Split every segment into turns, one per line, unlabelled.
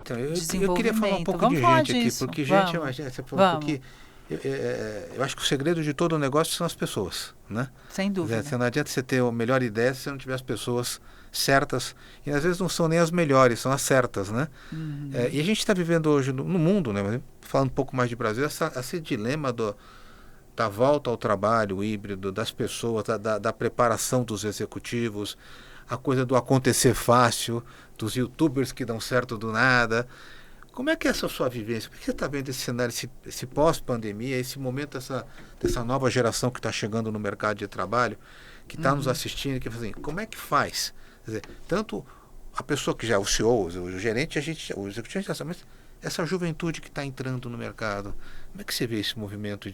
Então, eu
desenvolvimento.
queria falar um pouco
Vamos
de
falar
gente
disso.
aqui, porque gente, imagina, você falou porque eu acho que o segredo de todo o negócio são as pessoas, né?
Sem dúvida.
Não adianta você ter a melhor ideia se você não tiver as pessoas certas, e às vezes não são nem as melhores, são as certas, né? E a gente está vivendo hoje no mundo, né? Mas falando um pouco mais de Brasil, esse dilema da volta ao trabalho híbrido, das pessoas, da preparação dos executivos, a coisa do acontecer fácil, dos youtubers que dão certo do nada. Como é que é essa sua vivência? Como é que você está vendo esse cenário, esse pós-pandemia, esse momento dessa nova geração que está chegando no mercado de trabalho, que está nos assistindo, que assim, como é que faz? Quer dizer, tanto a pessoa que já é o CEO, o gerente, o executivo, já sabe, mas essa juventude que está entrando no mercado, como é que você vê esse movimento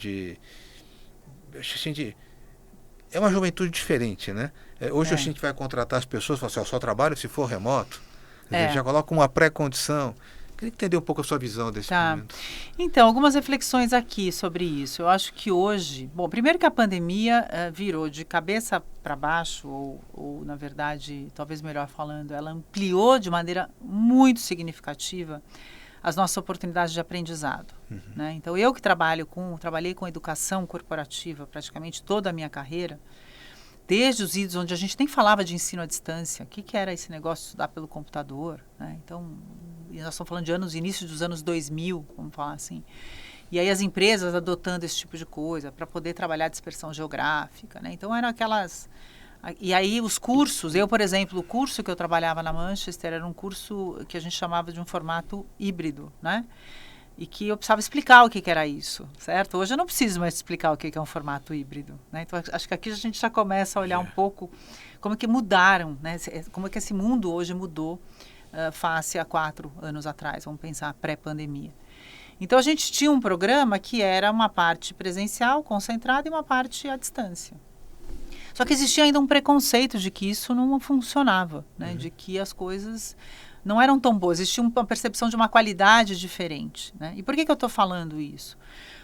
é uma juventude diferente, né? Hoje a gente vai contratar as pessoas, fala assim, eu só trabalho se for remoto. Quer dizer, já coloca uma pré-condição. Queria entender um pouco a sua visão desse momento.
Então, algumas reflexões aqui sobre isso. Eu acho que hoje... Bom, primeiro que a pandemia virou de cabeça para baixo, ou, na verdade, talvez melhor falando, ela ampliou de maneira muito significativa as nossas oportunidades de aprendizado. Né? Então, eu que trabalhei com educação corporativa praticamente toda a minha carreira, desde os idos onde a gente nem falava de ensino à distância, o que era esse negócio de estudar pelo computador, né? Então, nós estamos falando de início dos anos 2000, vamos falar assim. E aí as empresas adotando esse tipo de coisa para poder trabalhar a dispersão geográfica, né? Então, eram aquelas... E aí os cursos, por exemplo, o curso que eu trabalhava na Manchester era um curso que a gente chamava de um formato híbrido, né? E que eu precisava explicar o que era isso, certo? Hoje eu não preciso mais explicar o que é um formato híbrido, né? Então, acho que aqui a gente já começa a olhar um pouco como é que mudaram, né? Como é que esse mundo hoje mudou face a 4 anos atrás, vamos pensar pré-pandemia. Então, a gente tinha um programa que era uma parte presencial, concentrada, e uma parte à distância. Só que existia ainda um preconceito de que isso não funcionava, né? De que as coisas não eram tão boas. Existia uma percepção de uma qualidade diferente, né? E por que eu estou falando isso?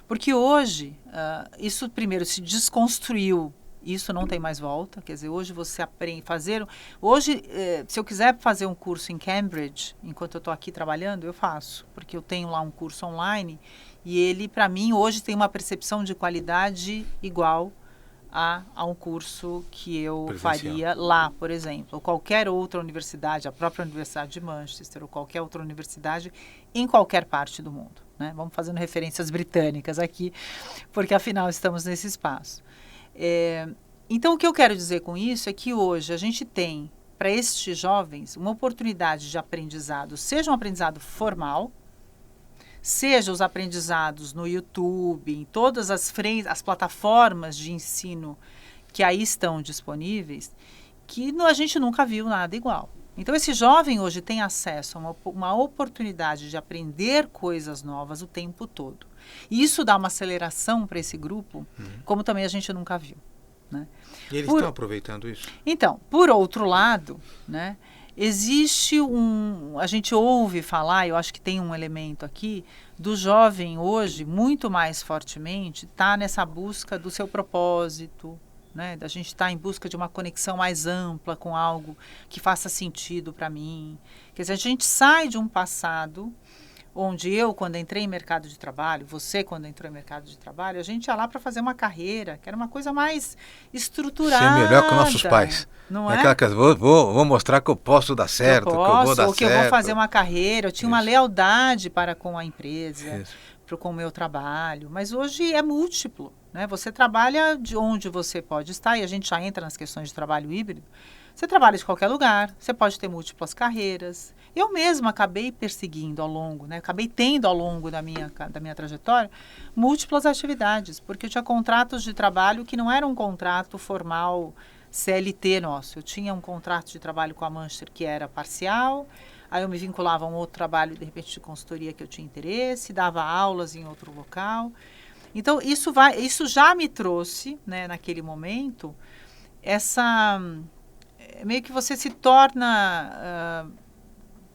Porque hoje, isso primeiro se desconstruiu, isso não tem mais volta. Quer dizer, hoje você aprende a fazer... Hoje, se eu quiser fazer um curso em Cambridge, enquanto eu estou aqui trabalhando, eu faço. Porque eu tenho lá um curso online e ele, para mim, hoje tem uma percepção de qualidade igual a um curso que eu faria lá, por exemplo, ou qualquer outra universidade, a própria Universidade de Manchester, ou qualquer outra universidade em qualquer parte do mundo, né? Vamos fazendo referências britânicas aqui, porque afinal estamos nesse espaço. Então, o que eu quero dizer com isso é que hoje a gente tem, para estes jovens, uma oportunidade de aprendizado, seja um aprendizado formal, seja os aprendizados no YouTube, em todas as plataformas de ensino que aí estão disponíveis, que a gente nunca viu nada igual. Então, esse jovem hoje tem acesso a uma oportunidade de aprender coisas novas o tempo todo. E isso dá uma aceleração para esse grupo, como também a gente nunca viu, né?
E eles estão aproveitando isso?
Então, por outro lado, né? Existe a gente ouve falar, eu acho que tem um elemento aqui, do jovem hoje, muito mais fortemente, está nessa busca do seu propósito, né? Da gente estar em busca de uma conexão mais ampla com algo que faça sentido para mim. Quer dizer, a gente sai de um passado onde eu, quando entrei em mercado de trabalho, você, quando entrou em mercado de trabalho, a gente ia lá para fazer uma carreira, que era uma coisa mais estruturada.
Ser melhor que nossos pais.
Não é?
Aquela que vou mostrar que eu posso dar certo, que eu vou dar certo.
Ou que eu vou fazer uma carreira. Eu tinha uma lealdade para com a empresa, com o meu trabalho. Mas hoje é múltiplo, né? Você trabalha de onde você pode estar, e a gente já entra nas questões de trabalho híbrido. Você trabalha de qualquer lugar, você pode ter múltiplas carreiras. Eu mesma acabei perseguindo ao longo, né? Acabei tendo ao longo da minha trajetória múltiplas atividades, porque eu tinha contratos de trabalho que não era um contrato formal CLT nosso. Eu tinha um contrato de trabalho com a Manchester que era parcial, aí eu me vinculava a um outro trabalho, de repente, de consultoria que eu tinha interesse, dava aulas em outro local. Então, isso já me trouxe, né, naquele momento, meio que você se torna...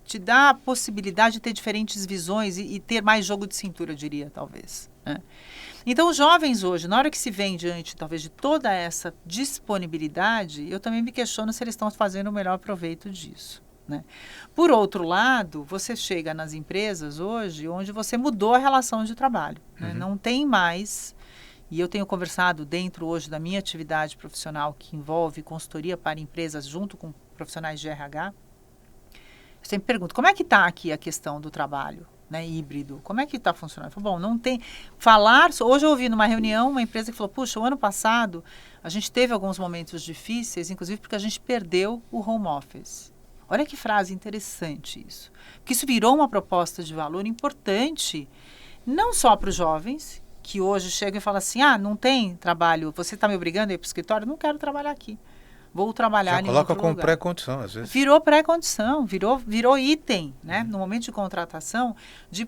te dá a possibilidade de ter diferentes visões e ter mais jogo de cintura, eu diria, talvez, né? Então, os jovens hoje, na hora que se vem diante, talvez, de toda essa disponibilidade, eu também me questiono se eles estão fazendo o melhor proveito disso, né? Por outro lado, você chega nas empresas hoje onde você mudou a relação de trabalho, né? Não tem mais, e eu tenho conversado dentro hoje da minha atividade profissional que envolve consultoria para empresas junto com profissionais de RH, eu sempre pergunto, como é que está aqui a questão do trabalho, né, híbrido? Como é que está funcionando? Eu falo, bom, não tem... Hoje eu ouvi numa reunião uma empresa que falou, puxa, o ano passado a gente teve alguns momentos difíceis, inclusive porque a gente perdeu o home office. Olha que frase interessante isso. Porque isso virou uma proposta de valor importante, não só para os jovens, que hoje chegam e falam assim, não tem trabalho, você está me obrigando a ir para o escritório? Não quero trabalhar aqui. Vou trabalhar em outro lugar.
Coloca como pré-condição, às vezes.
Virou pré-condição, virou item, né? No momento de contratação,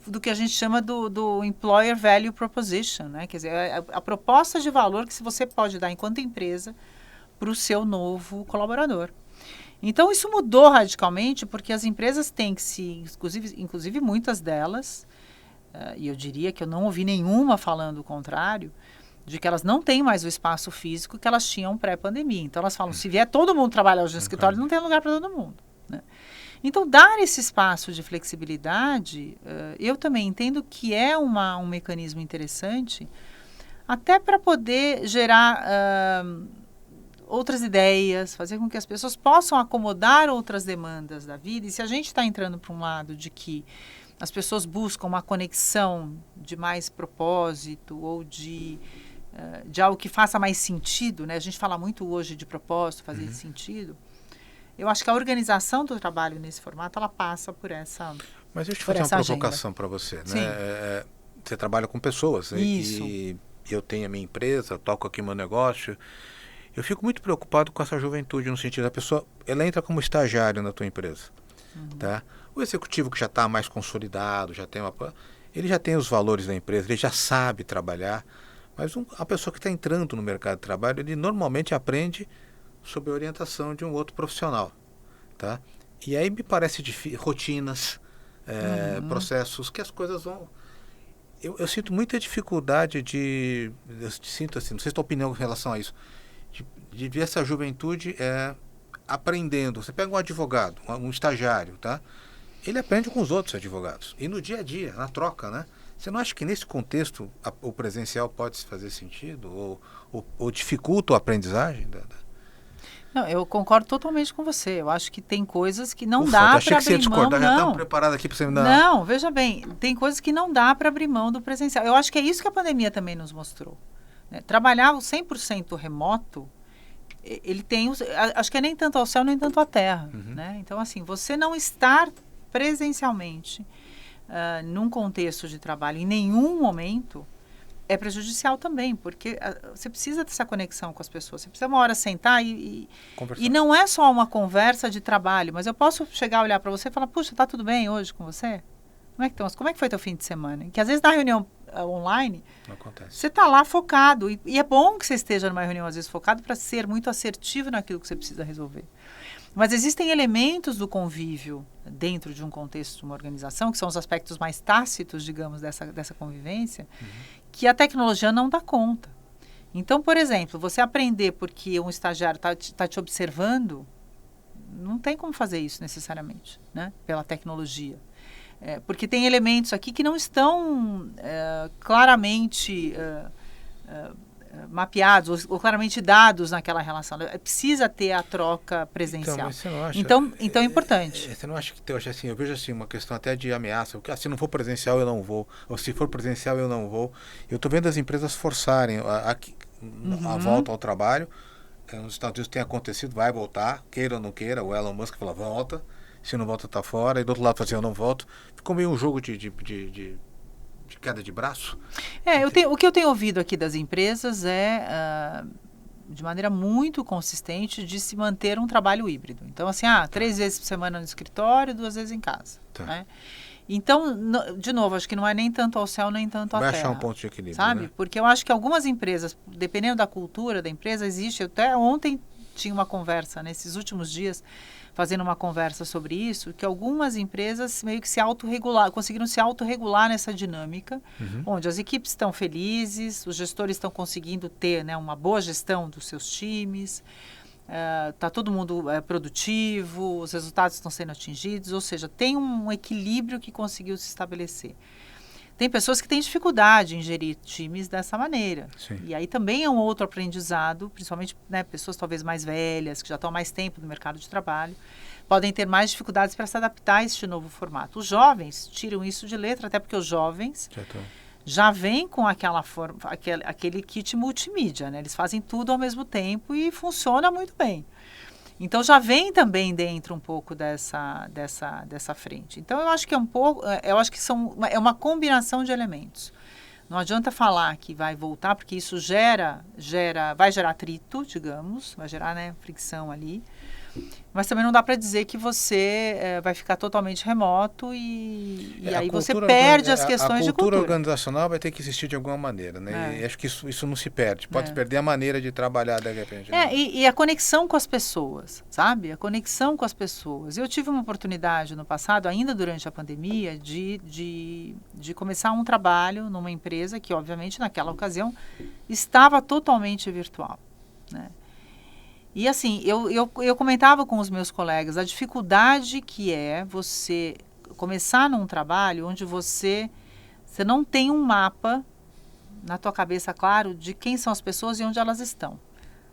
do que a gente chama do Employer Value Proposition, né? Quer dizer, a proposta de valor que você pode dar enquanto empresa para o seu novo colaborador. Então, isso mudou radicalmente porque as empresas têm que inclusive muitas delas, e eu diria que eu não ouvi nenhuma falando o contrário, de que elas não têm mais o espaço físico que elas tinham pré-pandemia. Então, elas falam, se vier todo mundo trabalhar hoje no escritório, não tem lugar para todo mundo, né? Então, dar esse espaço de flexibilidade, eu também entendo que é um mecanismo interessante, até para poder gerar outras ideias, fazer com que as pessoas possam acomodar outras demandas da vida. E se a gente está entrando para um lado de que as pessoas buscam uma conexão de mais propósito ou de algo que faça mais sentido, né? A gente fala muito hoje de propósito, fazer sentido. Eu acho que a organização do trabalho nesse formato, ela passa por essa
Mas deixa eu fazer uma provocação para você, né? Você trabalha com pessoas, né? E eu tenho a minha empresa, toco aqui meu negócio. Eu fico muito preocupado com essa juventude, no sentido da pessoa, ela entra como estagiário na tua empresa, tá? O executivo que já está mais consolidado, ele já tem os valores da empresa, ele já sabe trabalhar. Mas a pessoa que está entrando no mercado de trabalho, ele normalmente aprende sob a orientação de um outro profissional, tá? E aí me parece difícil, rotinas, processos, que as coisas vão... Eu sinto muita dificuldade eu sinto assim, não sei se a tua opinião em relação a isso, de ver essa juventude aprendendo. Você pega um advogado, um estagiário, tá? Ele aprende com os outros advogados. E no dia a dia, na troca, né? Você não acha que nesse contexto o presencial pode fazer sentido? Ou dificulta a aprendizagem?
Não, eu concordo totalmente com você. Eu acho que tem coisas que não dá para abrir mão.
Achei que você ia discordar, já estamos preparados aqui para você me dar...
Não, veja bem, tem coisas que não dá para abrir mão do presencial. Eu acho que é isso que a pandemia também nos mostrou, né? Trabalhar o 100% remoto, ele tem... Acho que é nem tanto ao céu, nem tanto à terra, né? Então, assim, você não estar presencialmente num contexto de trabalho em nenhum momento é prejudicial também, porque você precisa dessa conexão com as pessoas, você precisa uma hora sentar e não é só uma conversa de trabalho, mas eu posso chegar a olhar para você e falar, puxa, tá tudo bem hoje com você? Como é que foi teu fim de semana? Que às vezes na reunião online, você está lá focado, e é bom que você esteja numa reunião às vezes focado para ser muito assertivo naquilo que você precisa resolver. Mas existem elementos do convívio dentro de um contexto de uma organização, que são os aspectos mais tácitos, digamos, dessa convivência, que a tecnologia não dá conta. Então, por exemplo, você aprender porque um estagiário está te observando, não tem como fazer isso necessariamente, né? Pela tecnologia. Porque tem elementos aqui que não estão claramente... mapeados ou claramente dados naquela relação. Precisa ter a troca presencial. Então é importante.
Você não acha que eu vejo assim uma questão até de ameaça, porque se não for presencial eu não vou, ou se for presencial eu não vou. Eu estou vendo as empresas forçarem a volta ao trabalho. Nos Estados Unidos tem acontecido, vai voltar, queira ou não queira, o Elon Musk fala volta, se não volta está fora, e do outro lado fala assim, eu não volto. Ficou meio um jogo de queda de braço?
O que eu tenho ouvido aqui das empresas de maneira muito consistente, de se manter um trabalho híbrido. Então, assim, 3 vezes por semana no escritório, 2 vezes em casa. Tá. Né? Então, de novo, acho que não é nem tanto ao céu, nem tanto à terra.
Vai achar um ponto de equilíbrio,
sabe?
Né?
Porque eu acho que algumas empresas, dependendo da cultura da empresa, existe... Até ontem tinha uma conversa, nesses últimos dias, fazendo uma conversa sobre isso, que algumas empresas meio que conseguiram se autorregular nessa dinâmica, onde as equipes estão felizes, os gestores estão conseguindo ter, né, uma boa gestão dos seus times, está todo mundo produtivo, os resultados estão sendo atingidos, ou seja, tem um equilíbrio que conseguiu se estabelecer. Tem pessoas que têm dificuldade em gerir times dessa maneira.
Sim.
E aí também é um outro aprendizado, principalmente, né, pessoas talvez mais velhas, que já estão há mais tempo no mercado de trabalho, podem ter mais dificuldades para se adaptar a este novo formato. Os jovens tiram isso de letra, até porque os jovens já vêm com aquele kit multimídia, né? Eles fazem tudo ao mesmo tempo e funciona muito bem. Então, já vem também dentro um pouco dessa frente. Então, eu acho que é uma combinação de elementos. Não adianta falar que vai voltar, porque isso vai gerar atrito, digamos, vai gerar, né, fricção ali. Mas também não dá para dizer que você vai ficar totalmente remoto e aí você perde as questões de cultura.
A cultura organizacional vai ter que existir de alguma maneira, né? E acho que isso não se perde. Pode perder a maneira de trabalhar de repente. Né?
E a conexão com as pessoas, sabe? A conexão com as pessoas. Eu tive uma oportunidade no passado, ainda durante a pandemia, de começar um trabalho numa empresa que, obviamente, naquela ocasião, estava totalmente virtual, né? E assim, eu comentava com os meus colegas a dificuldade que é você começar num trabalho onde você não tem um mapa na tua cabeça, claro, de quem são as pessoas e onde elas estão.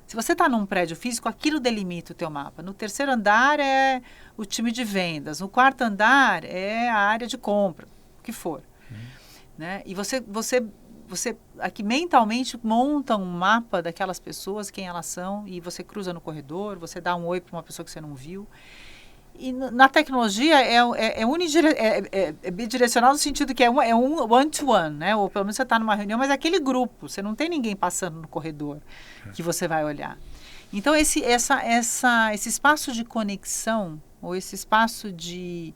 Se você está num prédio físico, aquilo delimita o teu mapa. No terceiro andar é o time de vendas, no quarto andar é a área de compra, o que for. Né? E você aqui mentalmente monta um mapa daquelas pessoas, quem elas são, e você cruza no corredor, você dá um oi para uma pessoa que você não viu. E na tecnologia é bidirecional no sentido que é um one-to-one, né? Ou pelo menos você está numa reunião, mas é aquele grupo, você não tem ninguém passando no corredor que você vai olhar. Então, esse espaço de conexão, ou esse espaço de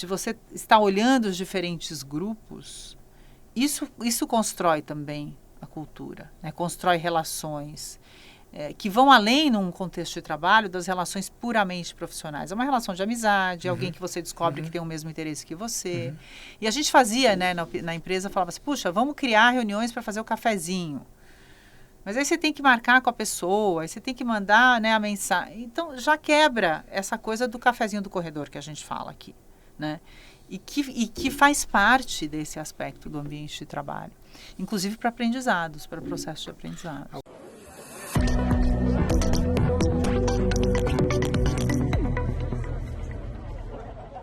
você estar olhando os diferentes grupos, isso constrói também a cultura, né? Constrói relações que vão além, num contexto de trabalho, das relações puramente profissionais. É uma relação de amizade, alguém que você descobre que tem o mesmo interesse que você. E a gente fazia, né, na empresa, falava assim, puxa, vamos criar reuniões para fazer o cafezinho. Mas aí você tem que marcar com a pessoa, aí você tem que mandar, né, a mensagem. Então, já quebra essa coisa do cafezinho do corredor que a gente fala aqui, né? E que faz parte desse aspecto do ambiente de trabalho, inclusive para aprendizados, para processos de aprendizado.